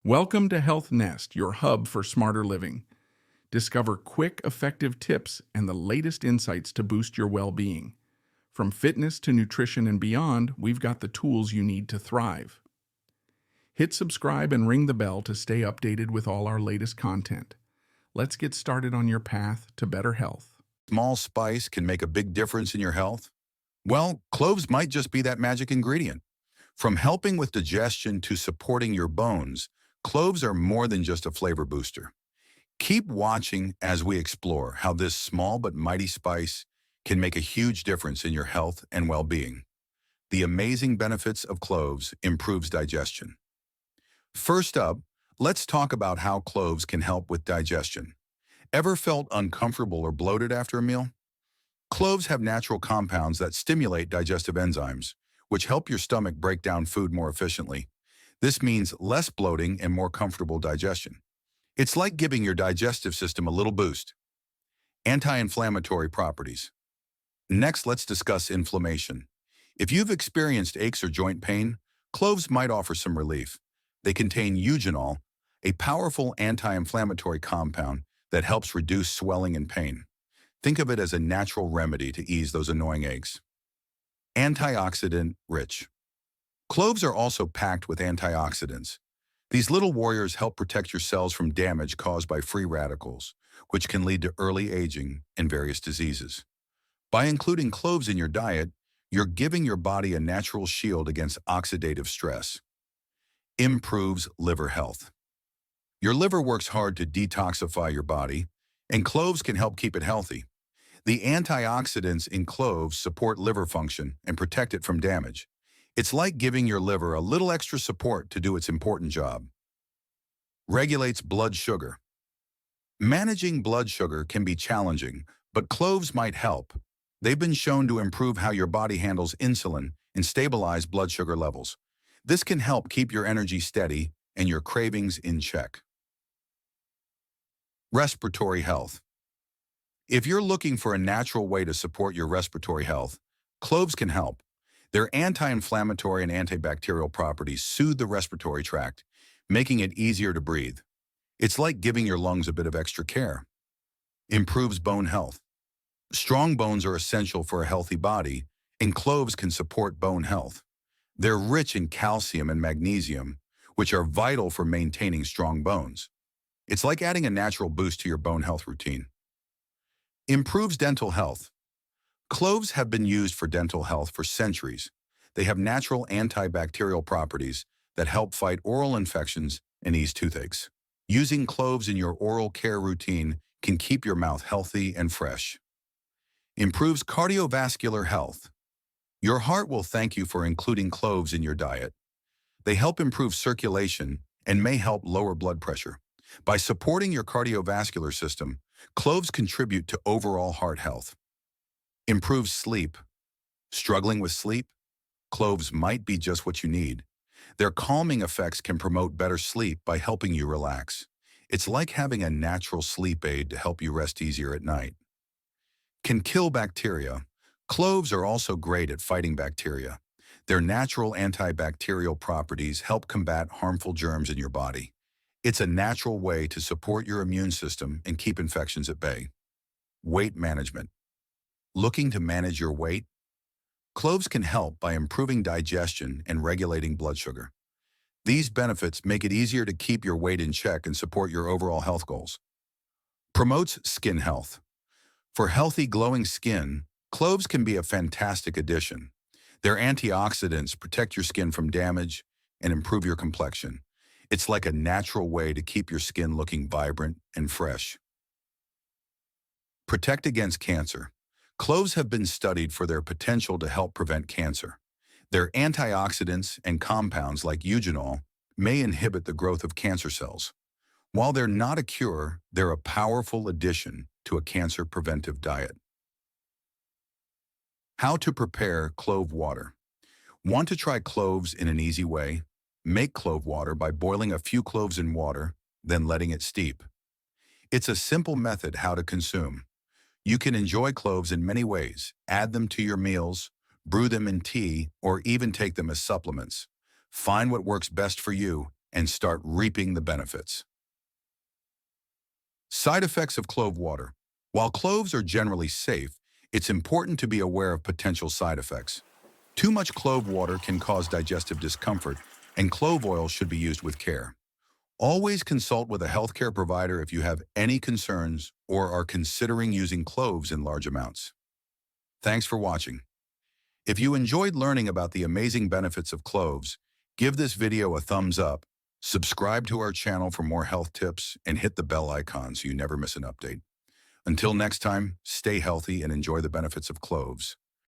Welcome to HealthNest, your hub for smarter living. Discover quick, effective tips and the latest insights to boost your well-being. From fitness to nutrition and beyond, we've got the tools you need to thrive. Hit subscribe and ring the bell to stay updated with all our latest content. Let's get started on your path to better health. Small spice can make a big difference in your health? Well, cloves might just be that magic ingredient. From helping with digestion to supporting your bones, cloves are more than just a flavor booster. Keep watching as we explore how this small but mighty spice can make a huge difference in your health and well-being. The amazing benefits of cloves improves digestion. First up, let's talk about how cloves can help with digestion. Ever felt uncomfortable or bloated after a meal? Cloves have natural compounds that stimulate digestive enzymes, which help your stomach break down food more efficiently. This means less bloating and more comfortable digestion. It's like giving your digestive system a little boost. Anti-inflammatory properties. Next, let's discuss inflammation. If you've experienced aches or joint pain, cloves might offer some relief. They contain eugenol, a powerful anti-inflammatory compound that helps reduce swelling and pain. Think of it as a natural remedy to ease those annoying aches. Antioxidant rich. Cloves are also packed with antioxidants. These little warriors help protect your cells from damage caused by free radicals, which can lead to early aging and various diseases. By including cloves in your diet, you're giving your body a natural shield against oxidative stress. Improves liver health. Your liver works hard to detoxify your body, and cloves can help keep it healthy. The antioxidants in cloves support liver function and protect it from damage. It's like giving your liver a little extra support to do its important job. Regulates blood sugar. Managing blood sugar can be challenging, but cloves might help. They've been shown to improve how your body handles insulin and stabilize blood sugar levels. This can help keep your energy steady and your cravings in check. Respiratory health. If you're looking for a natural way to support your respiratory health, cloves can help. Their anti-inflammatory and antibacterial properties soothe the respiratory tract, making it easier to breathe. It's like giving your lungs a bit of extra care. Improves bone health. Strong bones are essential for a healthy body, and cloves can support bone health. They're rich in calcium and magnesium, which are vital for maintaining strong bones. It's like adding a natural boost to your bone health routine. Improves dental health. Cloves have been used for dental health for centuries. They have natural antibacterial properties that help fight oral infections and ease toothaches. Using cloves in your oral care routine can keep your mouth healthy and fresh. Improves cardiovascular health. Your heart will thank you for including cloves in your diet. They help improve circulation and may help lower blood pressure. By supporting your cardiovascular system, cloves contribute to overall heart health. Improves sleep. Struggling with sleep? Cloves might be just what you need. Their calming effects can promote better sleep by helping you relax. It's like having a natural sleep aid to help you rest easier at night. Can kill bacteria. Cloves are also great at fighting bacteria. Their natural antibacterial properties help combat harmful germs in your body. It's a natural way to support your immune system and keep infections at bay. Weight management. Looking to manage your weight? Cloves can help by improving digestion and regulating blood sugar. These benefits make it easier to keep your weight in check and support your overall health goals. Promotes skin health. For healthy, glowing skin, cloves can be a fantastic addition. Their antioxidants protect your skin from damage and improve your complexion. It's like a natural way to keep your skin looking vibrant and fresh. Protect against cancer. Cloves have been studied for their potential to help prevent cancer. Their antioxidants and compounds like eugenol may inhibit the growth of cancer cells. While they're not a cure, they're a powerful addition to a cancer preventive diet. How to prepare clove water. Want to try cloves in an easy way? Make clove water by boiling a few cloves in water, then letting it steep. It's a simple method how to consume. You can enjoy cloves in many ways. Add them to your meals, brew them in tea, or even take them as supplements. Find what works best for you and start reaping the benefits. Side effects of clove water. While cloves are generally safe, it's important to be aware of potential side effects. Too much clove water can cause digestive discomfort, and clove oil should be used with care. Always consult with a healthcare provider if you have any concerns or are considering using cloves in large amounts. Thanks for watching. If you enjoyed learning about the amazing benefits of cloves, give this video a thumbs up, subscribe to our channel for more health tips, and hit the bell icon so you never miss an update. Until next time, stay healthy and enjoy the benefits of cloves.